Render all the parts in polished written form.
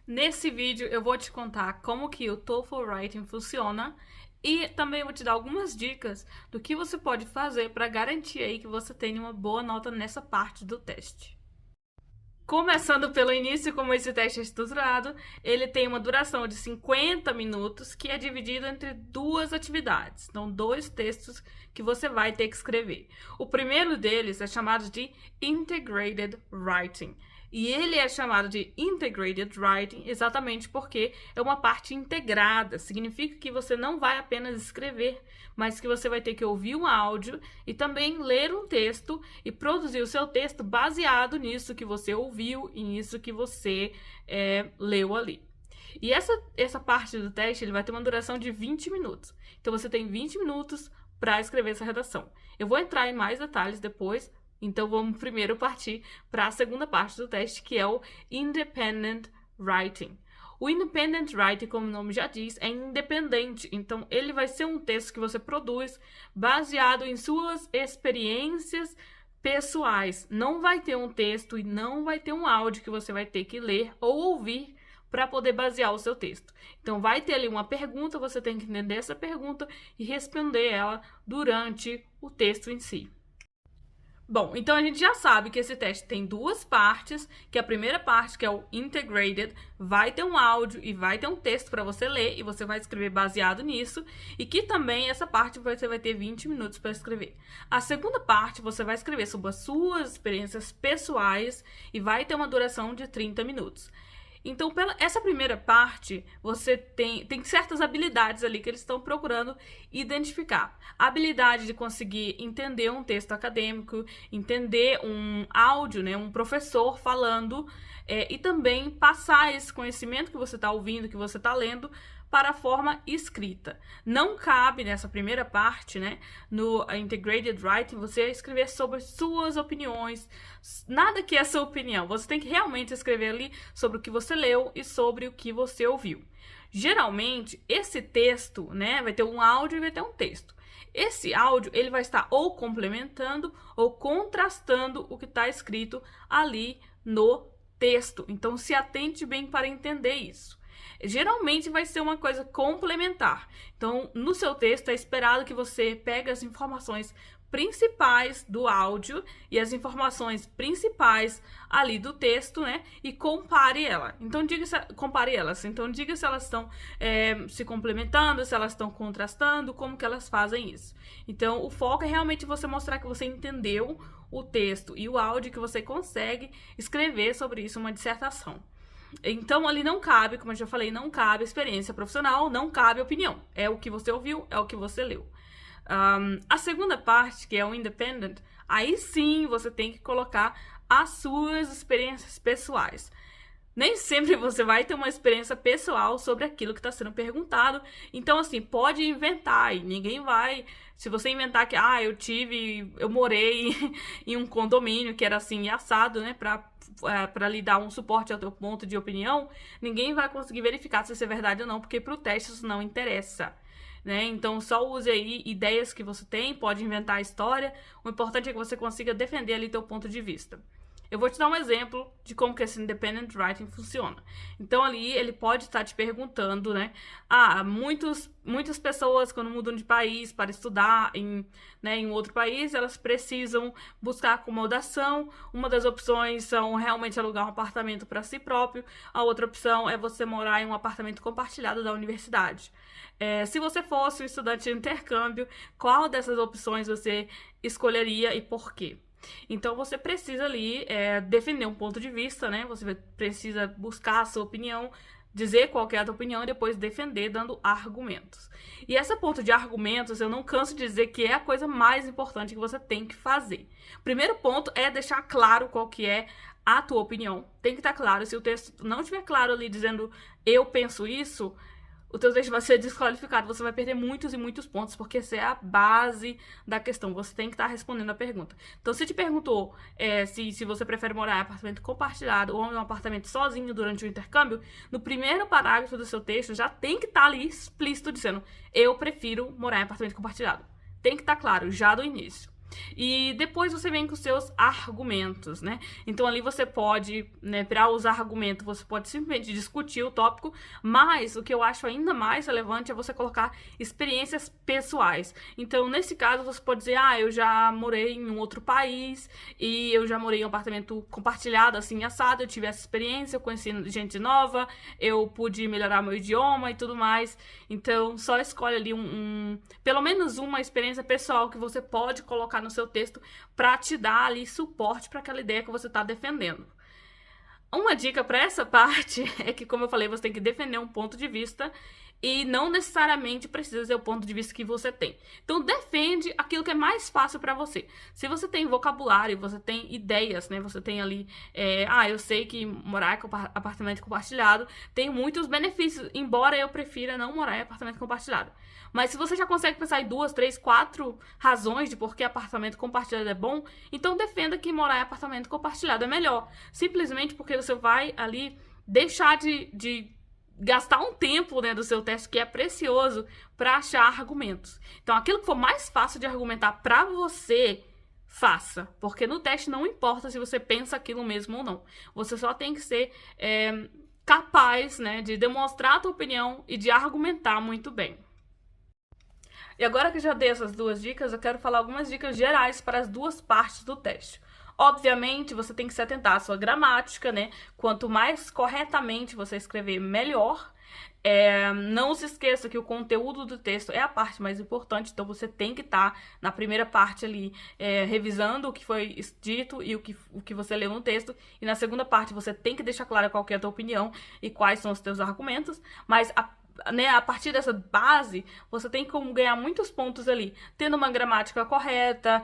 Nesse vídeo eu vou te contar como que o TOEFL Writing funciona e também vou te dar algumas dicas do que você pode fazer para garantir aí que você tenha uma boa nota nessa parte do teste. Começando pelo início, como esse teste é estruturado, ele tem uma duração de 50 minutos, que é dividido entre duas atividades. Então, dois textos que você vai ter que escrever. O primeiro deles é chamado de Integrated Writing. E ele é chamado de Integrated Writing exatamente porque é uma parte integrada. Significa que você não vai apenas escrever, mas que você vai ter que ouvir um áudio e também ler um texto e produzir o seu texto baseado nisso que você ouviu e nisso que você leu ali. E essa parte do teste ele vai ter uma duração de 20 minutos. Então você tem 20 minutos para escrever essa redação. Eu vou entrar em mais detalhes depois. Então, vamos primeiro partir para a segunda parte do teste, que é o Independent Writing. O Independent Writing, como o nome já diz, é independente. Então, ele vai ser um texto que você produz baseado em suas experiências pessoais. Não vai ter um texto e não vai ter um áudio que você vai ter que ler ou ouvir para poder basear o seu texto. Então, vai ter ali uma pergunta, você tem que entender essa pergunta e responder ela durante o texto em si. Bom, então a gente já sabe que esse teste tem duas partes, que a primeira parte, que é o Integrated, vai ter um áudio e vai ter um texto para você ler e você vai escrever baseado nisso, e que também essa parte você vai ter 20 minutos para escrever. A segunda parte você vai escrever sobre as suas experiências pessoais e vai ter uma duração de 30 minutos. Então, essa primeira parte, você tem certas habilidades ali que eles estão procurando identificar. A habilidade de conseguir entender um texto acadêmico, entender um áudio, né, um professor falando, e também passar esse conhecimento que você está ouvindo, que você está lendo, para a forma escrita. Não cabe nessa primeira parte, né, no Integrated Writing, você escrever sobre suas opiniões, nada que é sua opinião. Você tem que realmente escrever ali sobre o que você leu e sobre o que você ouviu. Geralmente, esse texto, né, vai ter um áudio e vai ter um texto. Esse áudio, ele vai estar ou complementando ou contrastando o que está escrito ali no texto. Então, se atente bem para entender isso. Geralmente vai ser uma coisa complementar. Então, no seu texto é esperado que você pegue as informações principais do áudio e as informações principais ali do texto, né? E compare ela. Então, compare elas. Então, diga se elas estão se complementando, se elas estão contrastando, como que elas fazem isso. Então, o foco é realmente você mostrar que você entendeu o texto e o áudio, que você consegue escrever sobre isso uma dissertação. Então, ali não cabe, como eu já falei, não cabe experiência profissional, não cabe opinião. É o que você ouviu, é o que você leu. A segunda parte, que é o Independent, aí sim você tem que colocar as suas experiências pessoais. Nem sempre você vai ter uma experiência pessoal sobre aquilo que está sendo perguntado. Então, assim, pode inventar e ninguém vai... Se você inventar que, eu morei em um condomínio que era assim, assado, né, para lhe dar um suporte ao teu ponto de opinião, ninguém vai conseguir verificar se isso é verdade ou não, porque para o teste isso não interessa. Né? Então, só use aí ideias que você tem, pode inventar a história. O importante é que você consiga defender ali teu ponto de vista. Eu vou te dar um exemplo de como que esse Independent Writing funciona. Então, ali, ele pode estar te perguntando, né? Muitas pessoas, quando mudam de país para estudar em outro país, elas precisam buscar acomodação. Uma das opções são realmente alugar um apartamento para si próprio. A outra opção é você morar em um apartamento compartilhado da universidade. Se você fosse um estudante de intercâmbio, qual dessas opções você escolheria e por quê? Então, você precisa ali defender um ponto de vista, né? Você precisa buscar a sua opinião, dizer qual que é a tua opinião e depois defender dando argumentos. E essa ponto de argumentos, eu não canso de dizer que é a coisa mais importante que você tem que fazer. Primeiro ponto é deixar claro qual que é a tua opinião. Tem que estar claro. Se o texto não estiver claro ali dizendo eu penso isso, o teu texto vai ser desqualificado, você vai perder muitos e muitos pontos, porque essa é a base da questão, você tem que estar respondendo a pergunta. Então, se te perguntou se você prefere morar em apartamento compartilhado ou em um apartamento sozinho durante o intercâmbio, no primeiro parágrafo do seu texto já tem que estar ali explícito dizendo eu prefiro morar em apartamento compartilhado. Tem que estar claro, já do início. E depois você vem com os seus argumentos, né? Então ali você pode, né, para usar argumento, você pode simplesmente discutir o tópico, mas o que eu acho ainda mais relevante é você colocar experiências pessoais. Então, nesse caso, você pode dizer, eu já morei em um outro país e eu já morei em um apartamento compartilhado, assim, assado, eu tive essa experiência, eu conheci gente nova, eu pude melhorar meu idioma e tudo mais. Então, só escolhe ali pelo menos uma experiência pessoal que você pode colocar no seu texto para te dar ali suporte para aquela ideia que você está defendendo. Uma dica para essa parte é que, como eu falei, você tem que defender um ponto de vista e não necessariamente precisa ser o ponto de vista que você tem. Então, defende aquilo que é mais fácil para você. Se você tem vocabulário, você tem ideias, né? Você tem ali, eu sei que morar em apartamento compartilhado tem muitos benefícios, embora eu prefira não morar em apartamento compartilhado. Mas se você já consegue pensar em 2, 3, 4 razões de por que apartamento compartilhado é bom, então defenda que morar em apartamento compartilhado é melhor. Simplesmente porque você vai ali deixar de gastar um tempo, né, do seu teste que é precioso para achar argumentos. Então, aquilo que for mais fácil de argumentar para você, faça. Porque no teste não importa se você pensa aquilo mesmo ou não. Você só tem que ser capaz, né, de demonstrar a tua opinião e de argumentar muito bem. E agora que eu já dei essas duas dicas, eu quero falar algumas dicas gerais para as duas partes do teste. Obviamente, você tem que se atentar à sua gramática, né? Quanto mais corretamente você escrever, melhor. Não se esqueça que o conteúdo do texto é a parte mais importante, então você tem que estar na primeira parte ali, revisando o que foi dito e o que você leu no texto, e na segunda parte você tem que deixar clara qual que é a tua opinião e quais são os teus argumentos, mas a partir dessa base, você tem como ganhar muitos pontos ali, tendo uma gramática correta,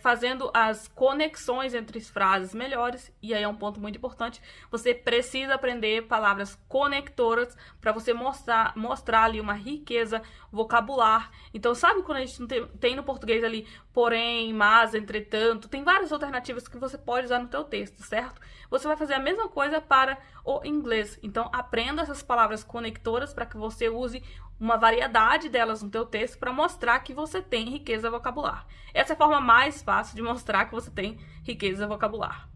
fazendo as conexões entre as frases melhores, e aí é um ponto muito importante, você precisa aprender palavras conectoras para você mostrar ali uma riqueza vocabular. Então, sabe quando a gente tem no português ali, porém, mas, entretanto, tem várias alternativas que você pode usar no teu texto, certo? Você vai fazer a mesma coisa para o inglês. Então, aprenda essas palavras conectoras para que você use uma variedade delas no teu texto para mostrar que você tem riqueza vocabular. Essa é a forma mais fácil de mostrar que você tem riqueza vocabular.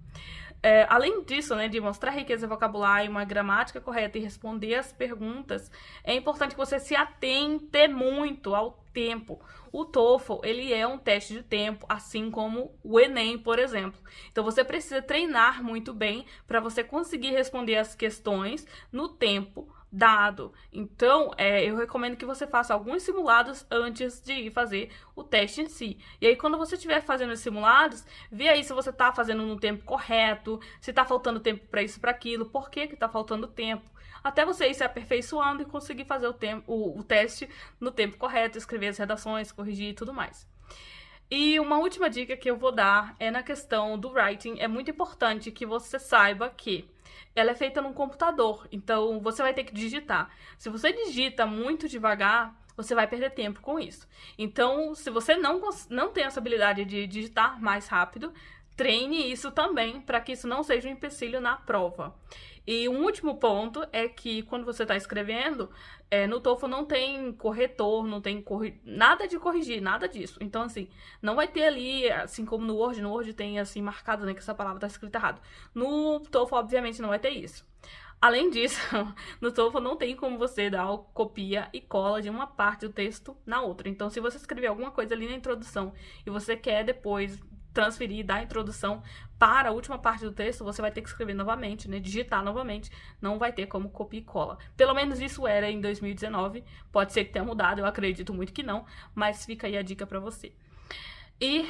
Além disso, né, de mostrar riqueza vocabular e uma gramática correta e responder as perguntas, é importante que você se atente muito ao tempo. O TOEFL, ele é um teste de tempo, assim como o Enem, por exemplo. Então, você precisa treinar muito bem para você conseguir responder as questões no tempo dado. Então, eu recomendo que você faça alguns simulados antes de ir fazer o teste em si. E aí, quando você estiver fazendo os simulados, vê aí se você está fazendo no tempo correto, se está faltando tempo para isso, para aquilo, por que está faltando tempo. Até você ir se aperfeiçoando e conseguir fazer o teste no tempo correto, escrever as redações, corrigir e tudo mais. E uma última dica que eu vou dar é na questão do writing. É muito importante que você saiba que ela é feita num computador, então você vai ter que digitar. Se você digita muito devagar, você vai perder tempo com isso. Então, se você não tem essa habilidade de digitar mais rápido, treine isso também, para que isso não seja um empecilho na prova. E um último ponto é que quando você está escrevendo, no TOEFL não tem corretor, não tem nada de corrigir, nada disso. Então, assim, não vai ter ali, assim como no Word tem assim marcado, né, que essa palavra está escrita errado. No TOEFL, obviamente, não vai ter isso. Além disso, no TOEFL não tem como você dar copia e cola de uma parte do texto na outra. Então, se você escrever alguma coisa ali na introdução e você quer depois transferir da introdução para a última parte do texto, você vai ter que escrever novamente, né? Digitar novamente, não vai ter como copia e cola. Pelo menos isso era em 2019, pode ser que tenha mudado, eu acredito muito que não, mas fica aí a dica para você. E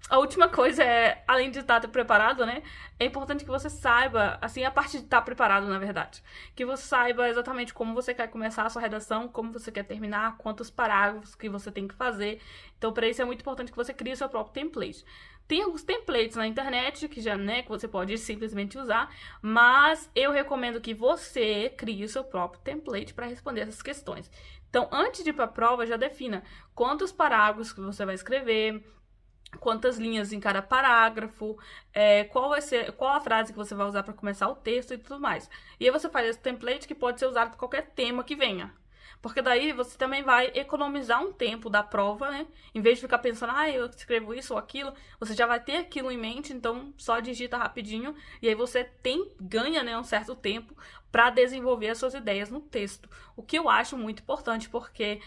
a última coisa é, além de estar preparado, né? É importante que você saiba, assim, a parte de estar preparado, na verdade. Que você saiba exatamente como você quer começar a sua redação, como você quer terminar, quantos parágrafos que você tem que fazer. Então, para isso é muito importante que você crie o seu próprio template. Tem alguns templates na internet que já, né, que você pode simplesmente usar, mas eu recomendo que você crie o seu próprio template para responder essas questões. Então, antes de ir para a prova, já defina quantos parágrafos que você vai escrever, quantas linhas em cada parágrafo, qual a frase que você vai usar para começar o texto e tudo mais. E aí você faz esse template que pode ser usado para qualquer tema que venha. Porque daí você também vai economizar um tempo da prova, né? Em vez de ficar pensando, eu escrevo isso ou aquilo, você já vai ter aquilo em mente, então só digita rapidinho e aí você ganha, né, um certo tempo para desenvolver as suas ideias no texto. O que eu acho muito importante, porque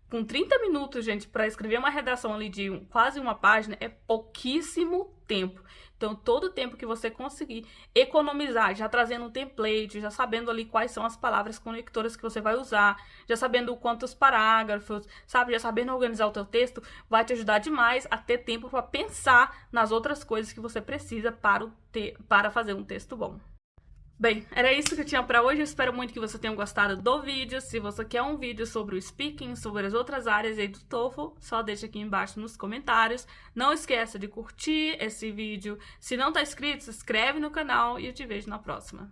com 30 minutos, gente, para escrever uma redação ali de quase uma página é pouquíssimo tempo. Então, todo o tempo que você conseguir economizar, já trazendo um template, já sabendo ali quais são as palavras conectoras que você vai usar, já sabendo quantos parágrafos, sabe, já sabendo organizar o teu texto, vai te ajudar demais a ter tempo para pensar nas outras coisas que você precisa para fazer um texto bom. Bem, era isso que eu tinha pra hoje, eu espero muito que você tenha gostado do vídeo. Se você quer um vídeo sobre o speaking, sobre as outras áreas aí do TOEFL, só deixa aqui embaixo nos comentários. Não esqueça de curtir esse vídeo. Se não tá inscrito, se inscreve no canal e eu te vejo na próxima.